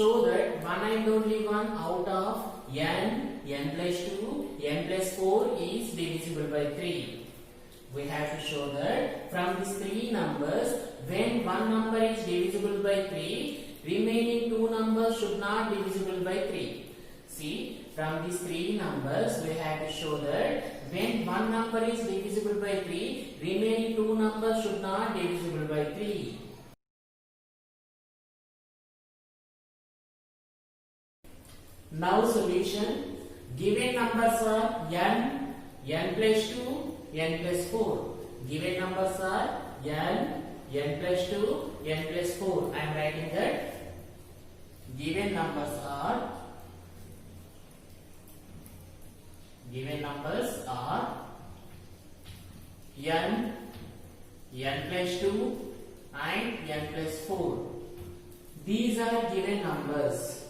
show that one and only one out of n, n plus 2, n plus 4 is divisible by 3. We have to show that from these three numbers, when one number is divisible by 3, remaining two numbers should not divisible by 3. See, from these three numbers, we have to show that when one number is divisible by 3, remaining two numbers should not divisible by 3. Now solution. Given numbers are n, n plus 2, n plus 4. Given numbers are n, n plus 2, n plus 4. I am writing that. Given numbers are n, n plus 2 and n plus 4. These are given numbers.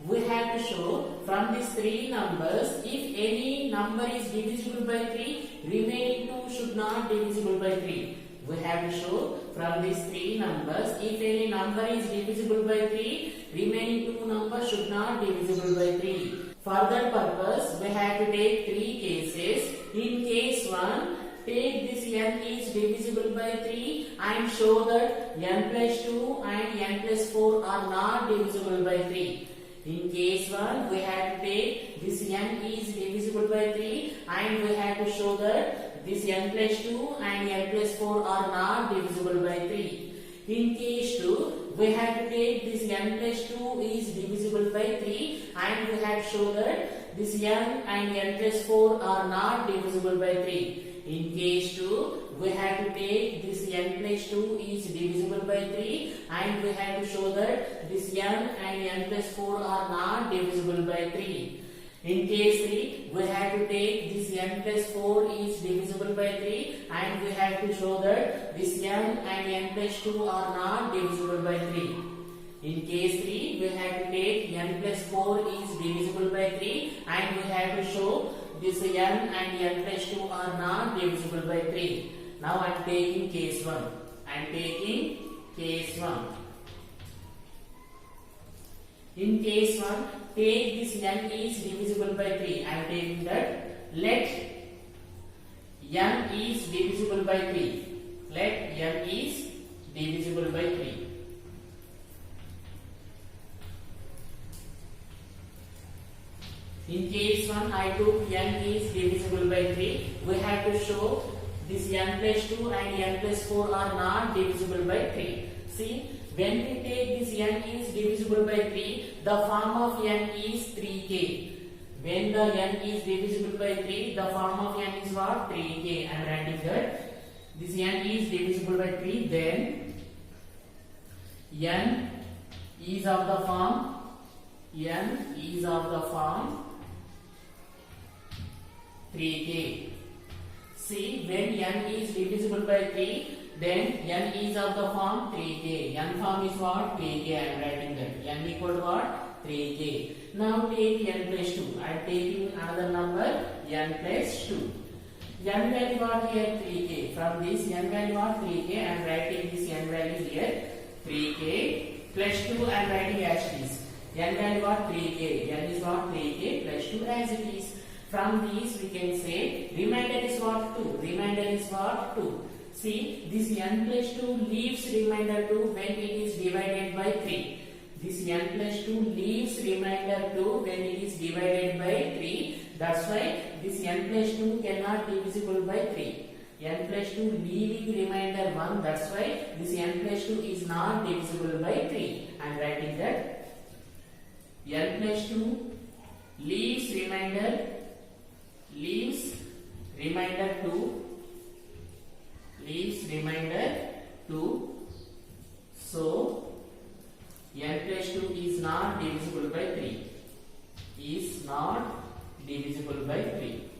We have to show from these three numbers, if any number is divisible by 3, remaining two should not divisible by 3. We have to show from these three numbers, if any number is divisible by 3, remaining two numbers should not divisible by 3. For that purpose, we have to take three cases. In case 1, take this n is divisible by 3 and show that n plus 2 and n plus 4 are not divisible by 3. In case 1, we have to take this n is divisible by 3 and we have to show that this n plus 2 and n plus 4 are not divisible by 3. In case 2, we have to take this n plus 2 is divisible by 3 and we have to show that this n and n plus 4 are not divisible by 3. In case 2, we have to take this n plus 2 is divisible by 3 and we have to show that this n and n plus 4 are not divisible by 3. In case 3, we have to take this n plus 4 is divisible by 3 and we have to show that this n and n plus 2 are not divisible by 3. In case 3, we have to take n plus 4 is divisible by 3 and we have to show this n and n plus 2 are not divisible by 3. Now I am taking case 1. I am taking case 1. In case 1, take this n is divisible by 3. I am taking that. Let n is divisible by 3. Let n is divisible by 3. In case 1, I took n is divisible by 3. We have to show this n plus 2 and n plus 4 are not divisible by 3. See, when we take this n is divisible by 3, the form of n is 3k. When the n is divisible by 3, the form of n is what? 3k. I am writing that. This n is divisible by 3, then n is of the form 3k. See, when n is divisible by 3, then n is of the form 3k. N form is what? 3k. I am writing that. N equal to what? 3k. Now take n plus 2. I am taking another number n plus 2. N value what here? 3k. From this n value what? 3k. I am writing this n value here 3k plus 2. I am writing as it is. N value what? 3k. N is what? 3k plus 2 as it is. From these we can say remainder is what? 2. Remainder is what? 2. See, this n plus 2 leaves remainder 2 when it is divided by 3. This n plus 2 leaves remainder 2 when it is divided by 3. That's why this n plus 2 cannot divisible by 3. N plus 2 leaving remainder 1. That's why this n plus 2 is not divisible by 3. I am writing that. N plus 2 leaves remainder 2, so n plus 2 is not divisible by 3. Is not divisible by 3.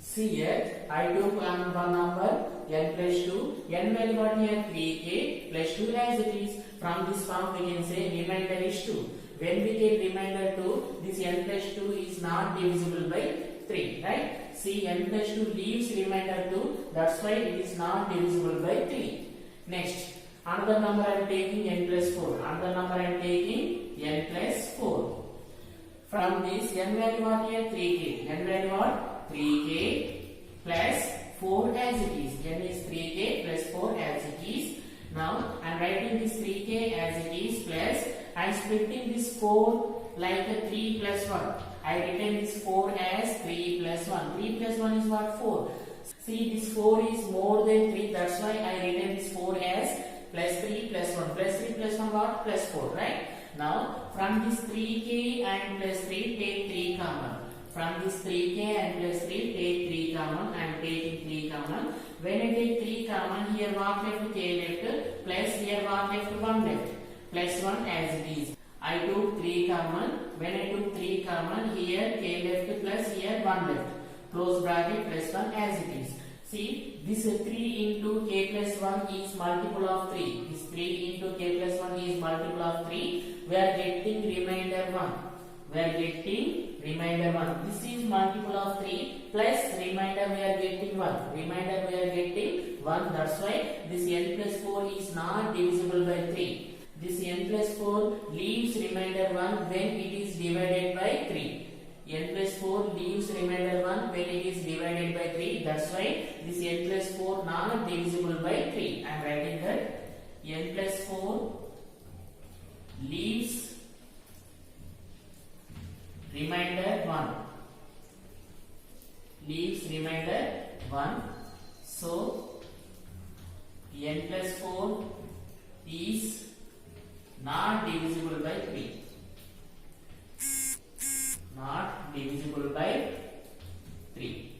See here, I took one number n plus 2. N value what here? 3k plus 2 as it is. From this form we can say remainder is 2. When we take remainder 2, this n plus 2 is not divisible by 3, right? See, n plus 2 leaves remainder 2, that's why it is not divisible by 3. Next, another number I am taking n plus 4. Another number I am taking n plus 4. From this, n value what here? 3k. N value what? 3k plus 4 as it is. N is 3k plus 4 as it is. Now, I am writing this 3k as it is plus I am splitting this 4 like a 3 plus 1. I written this 4 as 3 plus 1. 3 plus 1 is what? 4. See, this 4 is more than 3. That's why I written this 4 as plus 3 plus 1. Plus 3 plus 1 what? Plus 4, right? Now, from this 3k and plus 3, take 3 common. From this 3k and plus 3, take 3 common. I am taking 3 common. When I take 3 common, here what left? K left. Plus here what left? 1 left. Plus 1 as it is. I took 3 common. When I took 3 common, here k left plus here 1 left. Close bracket plus 1 as it is. See, this 3 into k plus 1 is multiple of 3. This 3 into k plus 1 is multiple of 3. We are getting remainder 1. We are getting remainder 1. This is multiple of 3 plus remainder we are getting 1. Remainder we are getting 1. That's why this n plus 4 is not divisible by 3. This n plus 4 leaves remainder 1 when it is divided by 3. N plus 4 leaves remainder 1 when it is divided by 3. That's why this n plus 4 not divisible by 3. I am writing that n plus 4 leaves remainder 1. Leaves remainder 1. So, n plus 4 is not divisible by 3. Not divisible by 3.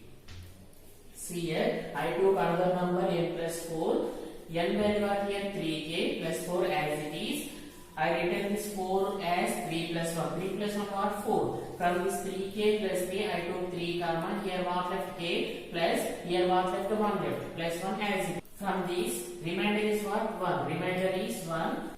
See here, I took another number n plus 4. N value what here? 3k plus 4 as it is. I written this 4 as 3 plus 1. 3 plus 1 what? 4. From this 3k plus 3, I took 3 common. Here what left? K plus here what left? 1 left. Plus 1 as it is. From this, remainder is what? 1. Remainder is 1.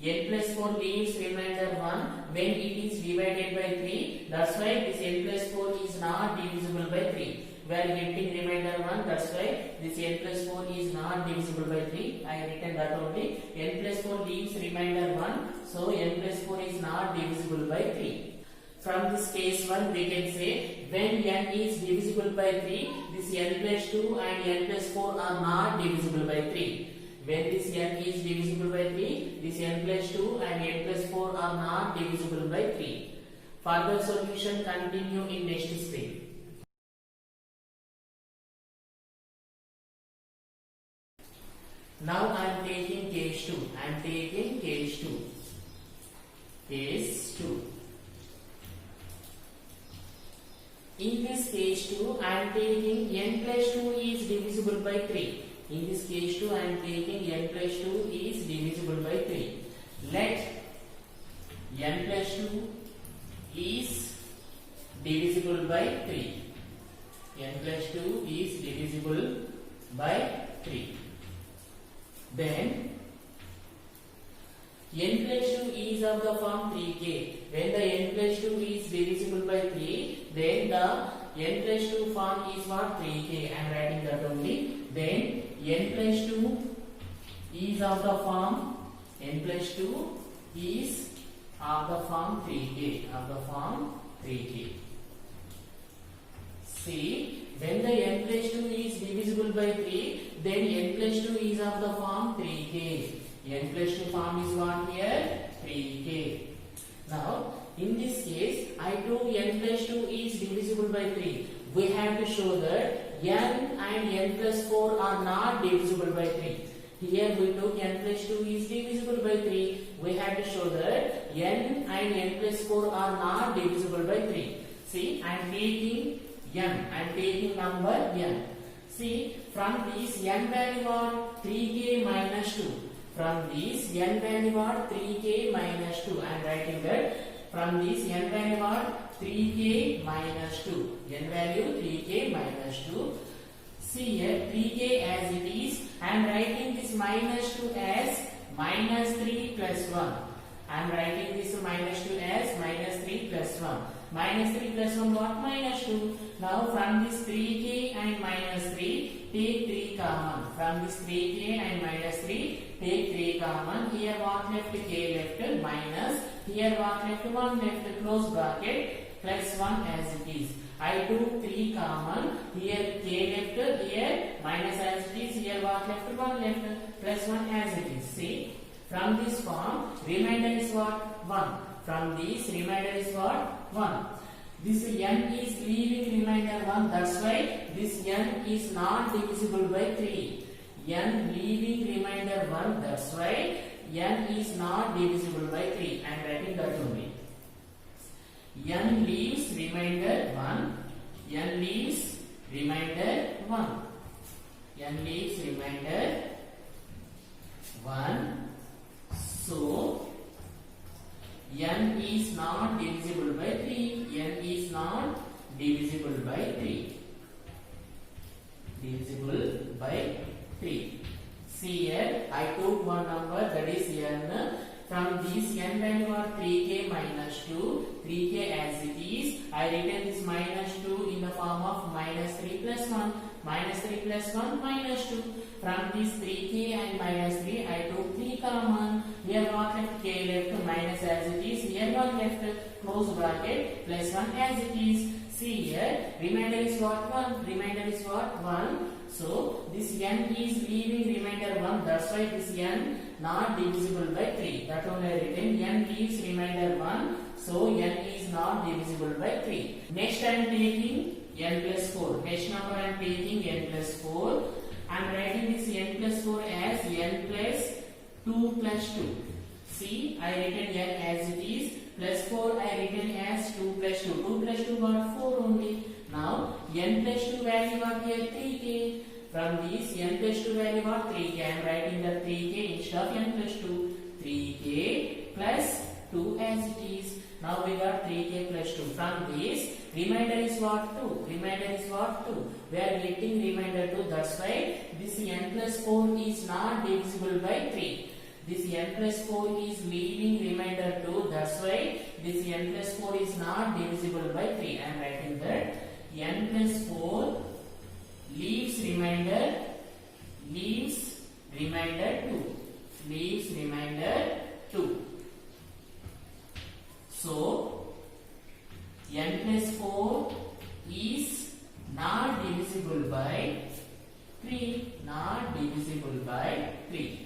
N plus 4 leaves remainder 1 when it is divided by 3. That's why this n plus 4 is not divisible by 3. We are getting remainder 1. That's why this n plus 4 is not divisible by 3. I have written that only. N plus 4 leaves remainder 1. So n plus 4 is not divisible by 3. From this case 1, we can say when n is divisible by 3, this n plus 2 and n plus 4 are not divisible by 3. When this n is divisible by 3, this n plus 2 and n plus 4 are not divisible by 3. Further solution continue in next step. Now I am taking case 2. I am taking case 2. Case 2. In this case 2, I am taking n plus 2 is divisible by 3. In this case 2, I am taking n plus 2 is divisible by 3. Let n plus 2 is divisible by 3. N plus 2 is divisible by 3. Then n plus 2 is of the form 3k. When the n plus 2 is divisible by 3, then the n plus 2 form is what? 3k. I am writing that only. Then n plus 2 is of the form, n plus 2 is of the form 3k. Of the form 3k. See, when the n plus 2 is divisible by 3, then n plus 2 is of the form 3k. N plus 2 form is what here? 3k. Now, in this case, I took n plus 2 is divisible by 3. We have to show that n and n plus 4 are not divisible by 3. Here we took n plus 2 is divisible by 3. We have to show that n and n plus 4 are not divisible by 3. See, I am taking n. I am taking number n. See, from this n value what? 3k minus 2. From this n value what? 3k minus 2. I am writing that. From this n value what? 3k minus 2. N value 3k minus 2. See here 3k as it is. I am writing this minus 2 as minus 3 plus 1. I am writing this minus 2 as minus 3 plus 1. Minus 3 plus 1 what? Minus 2. Now from this 3k and minus 3, take 3 common. From this 3k and minus 3, common. Here what left? K left minus. Here what left? 1 left. Close bracket plus 1 as it is. I took 3 common. Here K left. Here minus as it is. Here what left? 1 left. Plus 1 as it is. See? From this form, remainder is what? 1. From this, remainder is what? 1. This n is leaving remainder 1. That's why this n is not divisible by 3. N leaving remainder 1. That's why n is not divisible by 3. I am writing that only. N leaves remainder 1. N leaves remainder 1. N leaves remainder 1. So, n is not divisible by 3. N is not divisible by 3. Divisible by 3. See here, I took one number, that is n. From this n value are 3k minus 2. 3k as it is. I written this minus 2 in the form of minus 3 plus 1. Minus 3 plus 1 minus 2. From this 3k and minus 3, I took 3 common. Here what left? K left minus as it is. Here 1 left. Close bracket plus 1 as it is. See here, remainder is what? 1. Remainder is what? 1. So, this n is leaving remainder 1. That's why this n not divisible by 3. That only I written. N leaves remainder 1. So, n is not divisible by 3. Next I am taking n plus 4. Next number I am taking n plus 4. I am writing this n plus 4 as n plus 2 plus 2. See, I written n as it is. Plus 4 I written as 2 plus 2. 2 plus 2 got 4 only. Now, n plus 2 value got here 3k. From this, n plus 2 value got 3k. I am writing the 3k instead of n plus 2. 3k plus 2 as it is. Now we got 3k plus 2. From this, remainder is what? 2. Remainder is what? 2. We are getting remainder 2. That's why this n plus 4 is not divisible by 3. This n plus 4 is leaving remainder 2. That's why this n plus 4 is not divisible by 3. I am writing that n plus 4 leaves remainder 2. Leaves remainder 2. So, n plus 4 is not divisible by 3. Not divisible by 3.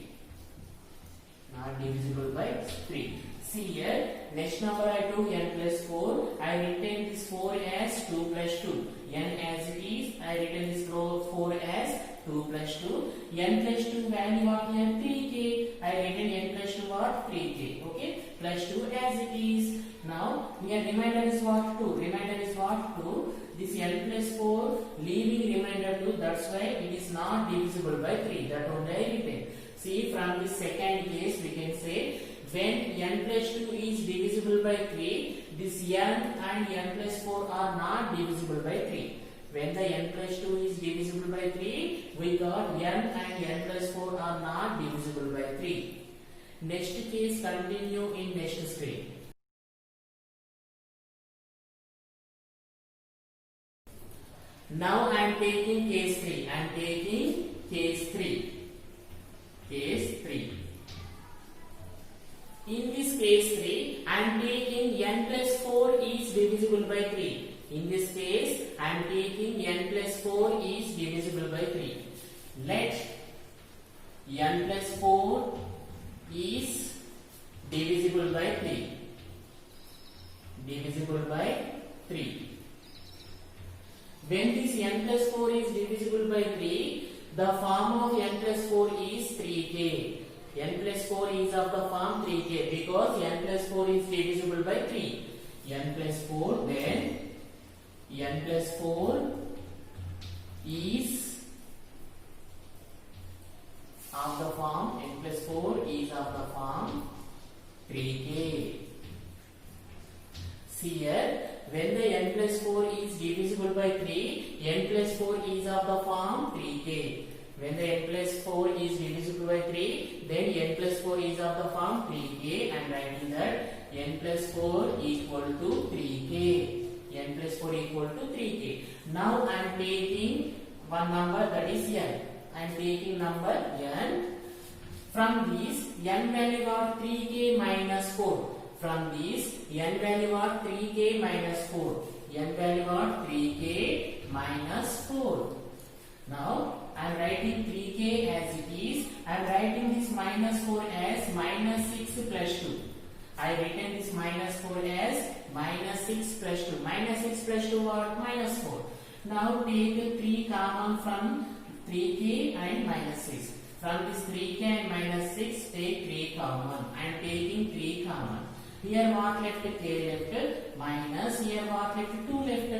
Not divisible by 3. See here, next number I took n plus 4. I written this 4 as 2 plus 2. N as it is, I written this 4 as 2 plus 2. N plus 2 value what here? 3k. I written n plus 2 what? 3k. Okay. Plus 2 as it is. Now, here remainder is what? 2. Remainder is what? 2. This n plus 4 leaving remainder 2. That's why it is not divisible by 3. That only I written. See, from this second case, we can say when n plus 2 is divisible by 3, this n and n plus 4 are not divisible by 3. When the n plus 2 is divisible by 3, we got n and n plus 4 are not divisible by 3. Next case continue in next screen. Now I am taking case 3. I am taking case 3. Case 3. In this case 3, I am taking n plus 4 is divisible by 3. In this case, I am taking n plus 4 is divisible by 3. Let n plus 4 is divisible by 3. Divisible by 3. When this n plus 4 is divisible by 3, the form of n plus 4 is 3k. N plus 4 is of the form 3k because n plus 4 is divisible by 3. N plus 4, then n plus 4 is of the form, n plus 4 is of the form 3k. See here, when the n plus 4 is divisible by 3, n plus 4 is of the form 3k. When the n plus 4 is divisible by 3, then n plus 4 is of the form 3k. I am writing that n plus 4 equal to 3k. N plus 4 equal to 3k. Now I am taking one number, that is n. I am taking number n. From these, n value got 3k minus 4. From these, n value got 3k minus 4. N value got 3k minus 4. Now, I am writing 3k as it is. I am writing this minus 4 as minus 6 plus 2. I written this minus 4 as minus 6 plus 2. Minus 6 plus 2 what? Minus 4. Now take 3 common from 3k and minus 6. From this 3k and minus 6, take 3 common. I am taking 3 common. Here what left? K left. Minus. Here what left? 2 left.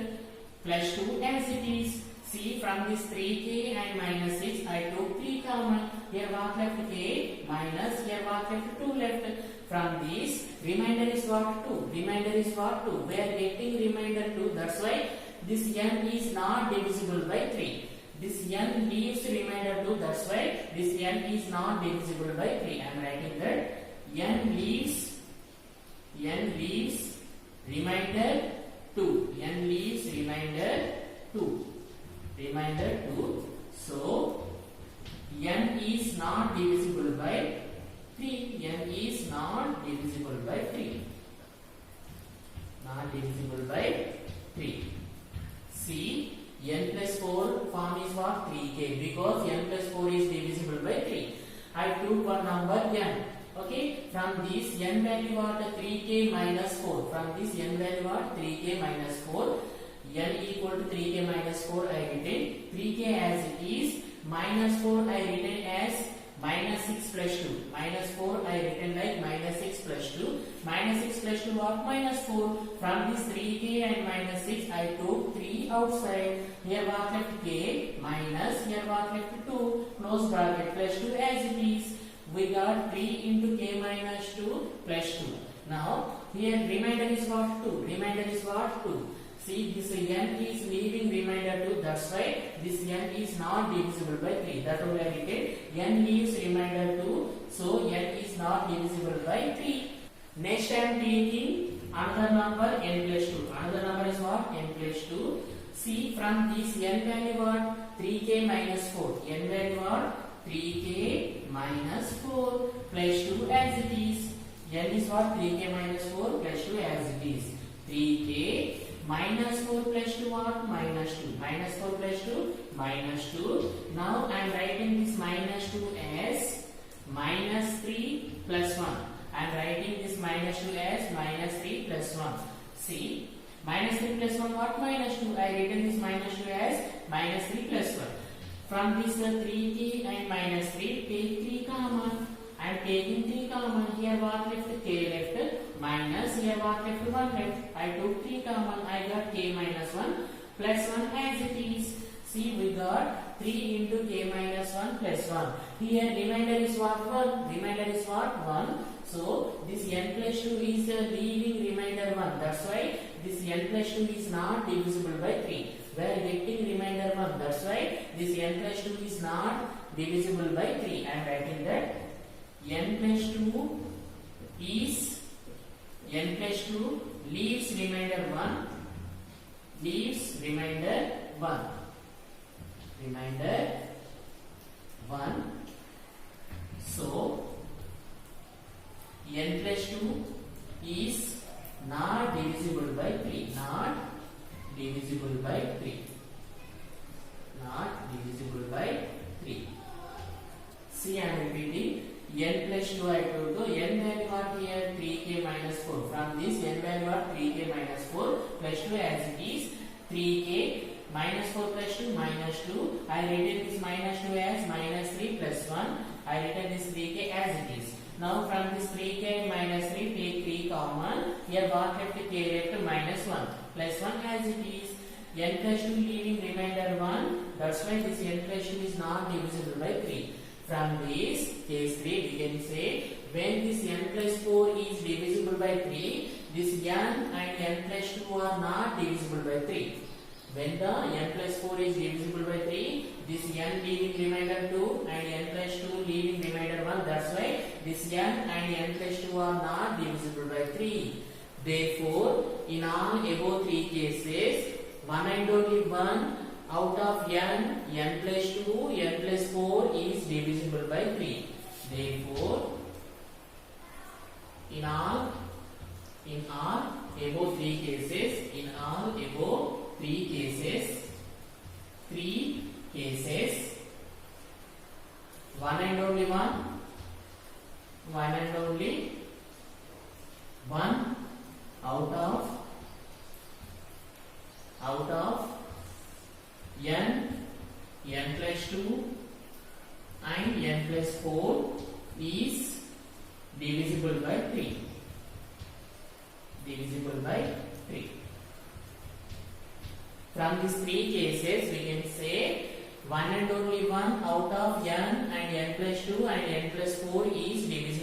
Plus 2 as it is. See, from this 3k and minus 6, I took 3 common. Here what left? K minus. Here what left? 2 left. From this, remainder is what? 2. Remainder is what? 2. We are getting remainder 2. That's why this n is not divisible by 3. This n leaves remainder 2. That's why this n is not divisible by 3. I am writing that n leaves remainder 2. N leaves remainder 2. Remainder 2. So, n is not divisible by 3. N is not divisible by 3. Not divisible by 3. See, n plus 4 form is what? 3k, because n plus 4 is divisible by 3. I took one number n. Okay, from this n value what? 3k minus 4. From this n value what? 3k minus 4. N equal to 3k minus 4 I written. 3k as it is. Minus 4 I written as minus 6 plus 2. Minus 4 I written like minus 6 plus 2. Minus 6 plus 2 what? Minus 4. From this 3k and minus 6 I took 3 outside. Here what left? K minus. Here what left? 2. Close bracket plus 2 as it is. We got 3 into k minus 2 plus 2. Now here remainder is what? 2. Remainder is what? 2. See, this n is leaving remainder 2. That's why this n is not divisible by 3. That will I written. N leaves remainder 2. So n is not divisible by 3. Next I am taking another number n plus 2. Another number is what? N plus 2. See, from this n value what? 3k minus 4. N value what? 3k minus 4 plus 2 as it is. N is what? 3k minus 4 plus 2 as it is. 3k minus 4 plus 2 what? Minus 2. Minus 4 plus 2? Minus 2. Now I am writing this minus 2 as minus 3 plus 1. I am writing this minus 2 as minus 3 plus 1. See, minus 3 plus 1 what? Minus 2. I written this minus 2 as minus 3 plus 1. From this 3k and minus 3, take 3 common. I am taking 3 common. Here what left? K left. Minus. Here what left? 1 left. I took 3 common. I got k minus 1 plus 1 as it is. See, we got 3 into k minus 1 plus 1. Here remainder is what? 1. Remainder is what? 1. So, this n plus 2 is leaving remainder 1. That's why this n plus 2 is not divisible by 3. We are getting remainder 1. That's why this n plus 2 is not divisible by 3. I am writing that n plus 2 is n plus 2 leaves remainder 1. Leaves remainder 1. Remainder 1. So, n plus 2 is not divisible by 3. Not divisible by 3. Not divisible by 3. See, I am repeating. N plus 2 I told you. N value what here? 3k minus 4. From this n value what? 3k minus 4 plus 2 as it is. 3k minus 4 plus 2 minus 2. I written this minus 2 as minus 3 plus 1. I written this 3k as it is. Now from this 3k and minus 3 take 3 common. Here what left? K left minus 1 plus 1 as it is. N plus 2 leaving remainder 1. That's why this n plus 2 is not divisible by 3. From this case 3 we can say when this n plus 4 is divisible by 3, this n and n plus 2 are not divisible by 3. When the n plus 4 is divisible by 3, this n leaving remainder 2 and n plus 2 leaving remainder 1. That's why this n and n plus 2 are not divisible by 3. Therefore, in all above 3 cases, one and only one out of n plus 2, n plus 4 is divisible by 3. Therefore, in all above three cases, one and only one out of n plus 2 and n plus 4 is divisible by 3. From these three cases, we can say one and only one out of n and n plus 2 and n plus 4 is divisible